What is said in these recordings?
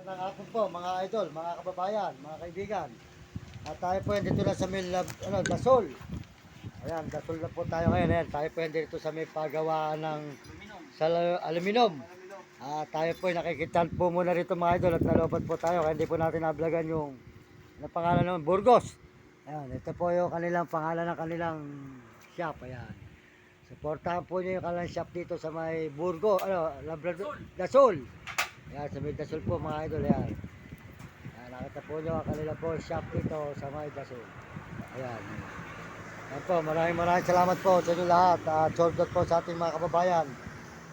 Magandang hapon po mga idol, mga kababayan, mga kaibigan. At tayo po dito na sa may Dasol. Ayan, Dasol na po tayo ngayon. Ayan, tayo po dito sa may pagawaan ng aluminum. Tayo po nakikitan po muna rito mga idol at nalobat po tayo kaya hindi po natin nablagan yung pangalan ng Burgos. Ayan, ito po yung kanilang pangalan ng kanilang shop. Ayan. Supportahan po niyo yung kanilang shop dito sa may Burgos, Labrador, Dasol. Ayan, sa may Dasol po mga idol. Ayan. Ayan, nakita po nyo ang kanila po shop dito sa may Dasol. Ayan. Ayan po, maraming salamat po sa inyo lahat. At sold out po sa ating mga kababayan,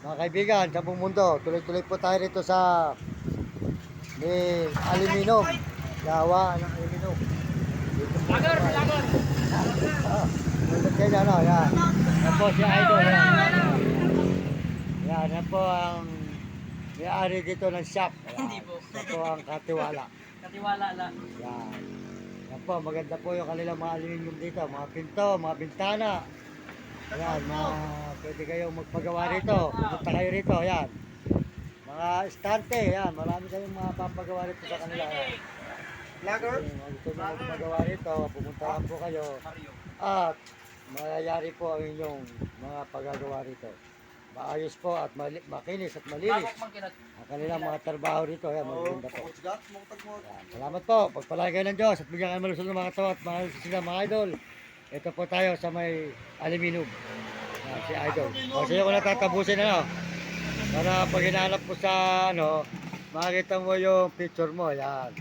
mga kaibigan sa buong mundo. Tuloy-tuloy po tayo rito sa may aluminum. Gawa ng aluminum. Lager. Tulad kayo ano, ayan. Ayan po si idol. Ayan, ayan po ang may-ari dito ng shop. Hindi po. Ayan po ang katiwala. Katiwala lang. Yan. Yan po, maganda po yung kanilang mga aluminum dito. Mga pinto, mga bintana. Ayan, pwede kayong magpagawa rito. Pumunta kayo rito, ayan. Mga estante, ayan. Marami kayong mga papagawa rito sa kanila. Ayan. Lager? Gusto nyo magpagawa rito, pumunta lang po kayo. At mayayari po ang inyong mga paggagawa rito. Maayos po at makinis at malinis ang kanilang mga trabaho rito. Ayan, maganda po. Ayan, salamat po. Pagpalagi kayo ng Diyos at bigyan kayo malusog ng mga tawa at mga idol. Ito po tayo sa may aluminum. Ayan, si idol. O siya ko natatabusin para pag hinahanap po sa makikita mo yung picture mo. Ayan.